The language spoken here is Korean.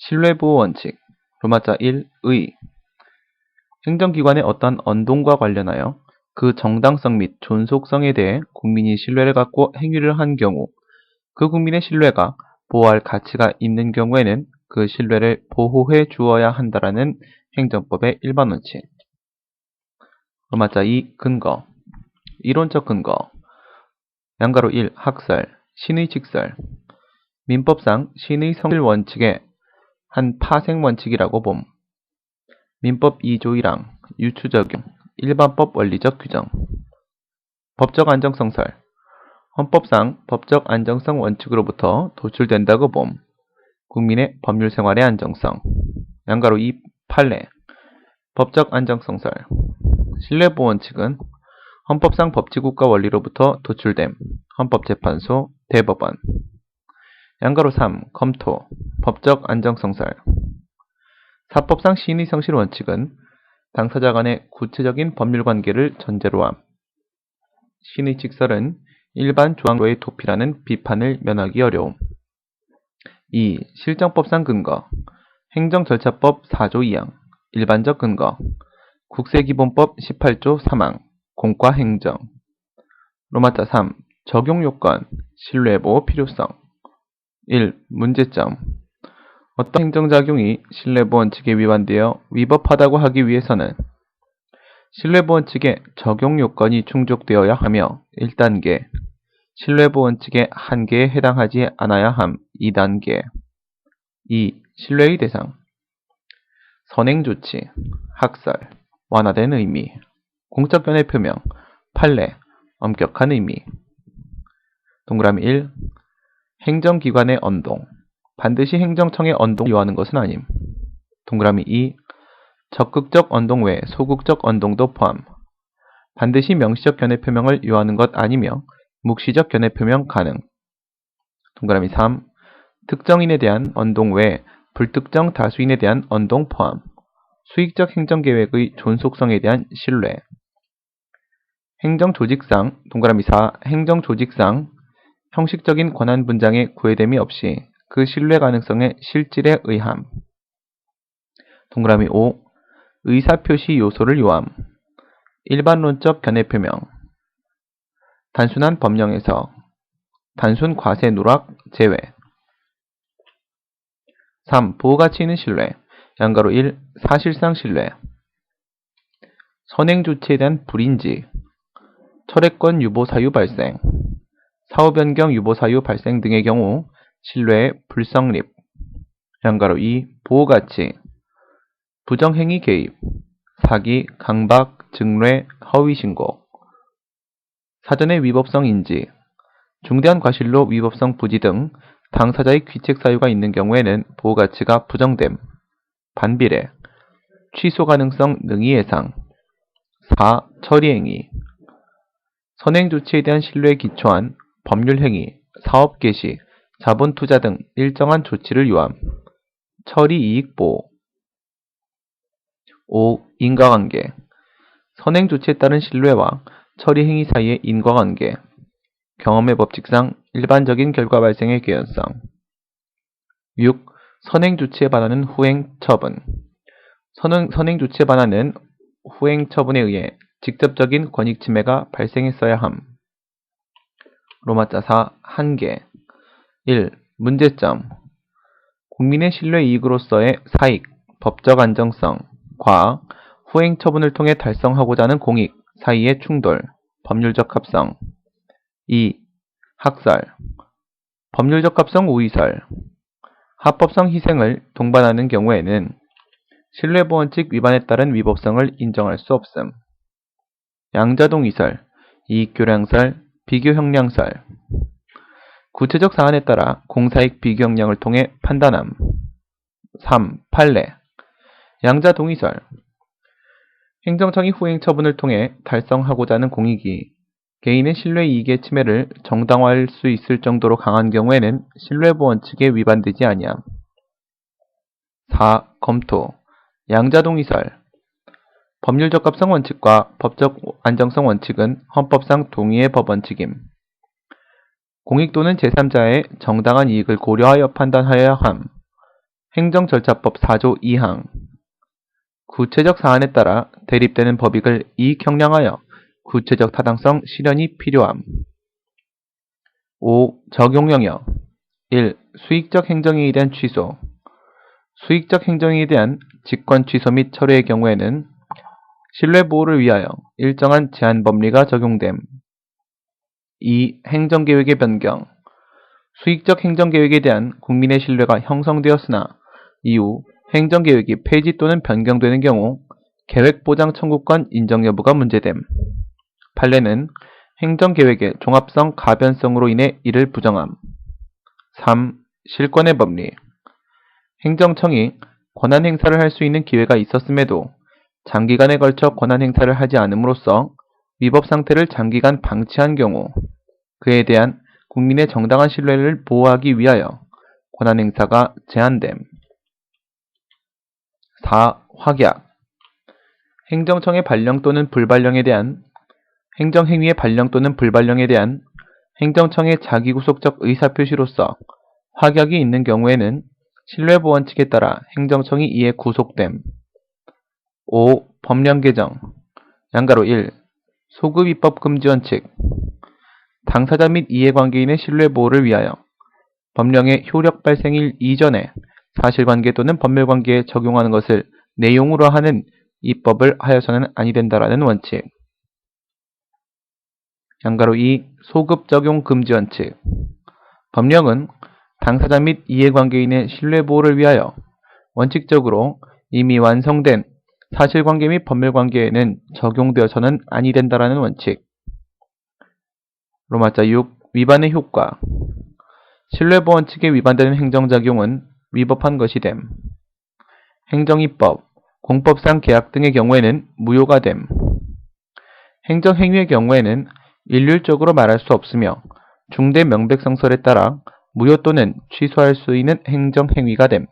신뢰보호 원칙 로마자 1. 의 행정기관의 어떤 언동과 관련하여 그 정당성 및 존속성에 대해 국민이 신뢰를 갖고 행위를 한 경우 그 국민의 신뢰가 보호할 가치가 있는 경우에는 그 신뢰를 보호해 주어야 한다라는 행정법의 일반 원칙. 로마자 2. 근거 이론적 근거 양가로 1. 학설 신의 직설 민법상 신의 성실 원칙의 한 파생 원칙이라고 봄. 민법 2조 1항 유추 적용 일반법 원리적 규정 법적 안정성설 헌법상 법적 안정성 원칙으로부터 도출된다고 봄. 국민의 법률 생활의 안정성 양가로 2. 판례 법적 안정성설 신뢰보호 원칙은 헌법상 법치국가 원리로부터 도출됨. 헌법재판소 대법원 양가로 3. 검토 법적 안정성설 사법상 신의 성실 원칙은 당사자 간의 구체적인 법률 관계를 전제로 함. 신의 직설은 일반 조항로의 도피라는 비판을 면하기 어려움. 2. 실정법상 근거 행정절차법 4조 2항 일반적 근거 국세기본법 18조 3항 공과행정 로마자 3. 적용요건 신뢰보호 필요성 1. 문제점 어떤 행정작용이 신뢰보호 원칙에 위반되어 위법하다고 하기 위해서는 신뢰보호 원칙의 적용요건이 충족되어야 하며 1단계 신뢰보호 원칙의 한계에 해당하지 않아야 함 2단계 2. 신뢰의 대상 선행조치, 학설, 완화된 의미, 공적 견해 표명, 판례, 엄격한 의미 동그라미 1. 행정기관의 언동 반드시 행정청의 언동을 요하는 것은 아님. 동그라미 2. 적극적 언동 외 소극적 언동도 포함. 반드시 명시적 견해 표명을 요하는 것 아니며 묵시적 견해 표명 가능. 동그라미 3. 특정인에 대한 언동 외 불특정 다수인에 대한 언동 포함. 수익적 행정계획의 존속성에 대한 신뢰. 행정조직상 동그라미 4. 행정조직상 형식적인 권한 분장의 구애됨이 없이 그 신뢰 가능성의 실질에 의함. 동그라미 5. 의사표시 요소를 요함. 일반론적 견해 표명. 단순한 법령에서 단순 과세 누락 제외. 3. 보호가치 있는 신뢰. 양가로 1. 사실상 신뢰. 선행조치에 대한 불인지. 철회권 유보 사유 발생. 사후 변경 유보 사유 발생 등의 경우 신뢰의 불성립. 양가로 2. 보호가치. 부정행위 개입. 사기, 강박, 증뢰, 허위신고. 사전의 위법성 인지. 중대한 과실로 위법성 부지 등 당사자의 귀책 사유가 있는 경우에는 보호가치가 부정됨. 반비례. 취소 가능성 능히 예상. 4. 처리행위. 선행조치에 대한 신뢰에 기초한 법률행위, 사업 개시, 자본 투자 등 일정한 조치를 요함. 처리이익보호. 5. 인과관계. 선행조치에 따른 신뢰와 처리행위 사이의 인과관계. 경험의 법칙상 일반적인 결과 발생의 개연성. 6. 선행조치에 반하는 후행처분. 선행조치에 반하는 후행처분에 의해 직접적인 권익침해가 발생했어야 함. 로마자 4. 한계 1. 문제점 국민의 신뢰 이익으로서의 사익, 법적 안정성과 후행처분을 통해 달성하고자 하는 공익 사이의 충돌, 법률적 합성 2. 학설 법률적 합성 우위설 합법성 희생을 동반하는 경우에는 신뢰보호원칙 위반에 따른 위법성을 인정할 수 없음. 양자동의설, 이익교량설, 비교형량설 구체적 사안에 따라 공사익 비교형량을 통해 판단함. 3. 판례 양자동의설 행정청이 후행처분을 통해 달성하고자 하는 공익이 개인의 신뢰이익의 침해를 정당화할 수 있을 정도로 강한 경우에는 신뢰보호원칙에 위반되지 아니함. 4. 검토 양자동의설 법률적 합성 원칙과 법적 안정성 원칙은 헌법상 동의의 법원칙임. 공익 또는 제3자의 정당한 이익을 고려하여 판단하여야 함. 행정절차법 4조 2항 구체적 사안에 따라 대립되는 법익을 이익형량하여 구체적 타당성 실현이 필요함. 5. 적용 영역 1. 수익적 행정행위에 대한 취소 수익적 행정행위에 대한 직권 취소 및 철회의 경우에는 신뢰보호를 위하여 일정한 제한법리가 적용됨. 2. 행정계획의 변경 수익적 행정계획에 대한 국민의 신뢰가 형성되었으나 이후 행정계획이 폐지 또는 변경되는 경우 계획보장 청구권 인정 여부가 문제됨. 판례는 행정계획의 종합성, 가변성으로 인해 이를 부정함. 3. 실권의 법리 행정청이 권한 행사를 할 수 있는 기회가 있었음에도 장기간에 걸쳐 권한 행사를 하지 않음으로써 위법 상태를 장기간 방치한 경우 그에 대한 국민의 정당한 신뢰를 보호하기 위하여 권한 행사가 제한됨. 4. 확약 행정청의 발령 또는 불발령에 대한 행정행위의 발령 또는 불발령에 대한 행정청의 자기구속적 의사표시로서 확약이 있는 경우에는 신뢰보원칙에 따라 행정청이 이에 구속됨. 5. 법령 개정 양가로 1. 소급 입법 금지 원칙 당사자 및 이해관계인의 신뢰보호를 위하여 법령의 효력 발생일 이전에 사실관계 또는 법률관계에 적용하는 것을 내용으로 하는 입법을 하여서는 아니 된다라는 원칙. 양가로 2. 소급 적용 금지 원칙 법령은 당사자 및 이해관계인의 신뢰보호를 위하여 원칙적으로 이미 완성된 사실관계 및 법률관계에는 적용되어서는 아니 된다라는 원칙. 로마자 6. 위반의 효과 신뢰보호 원칙에 위반되는 행정작용은 위법한 것이 됨. 행정입법, 공법상 계약 등의 경우에는 무효가 됨. 행정행위의 경우에는 일률적으로 말할 수 없으며 중대 명백성설에 따라 무효 또는 취소할 수 있는 행정행위가 됨.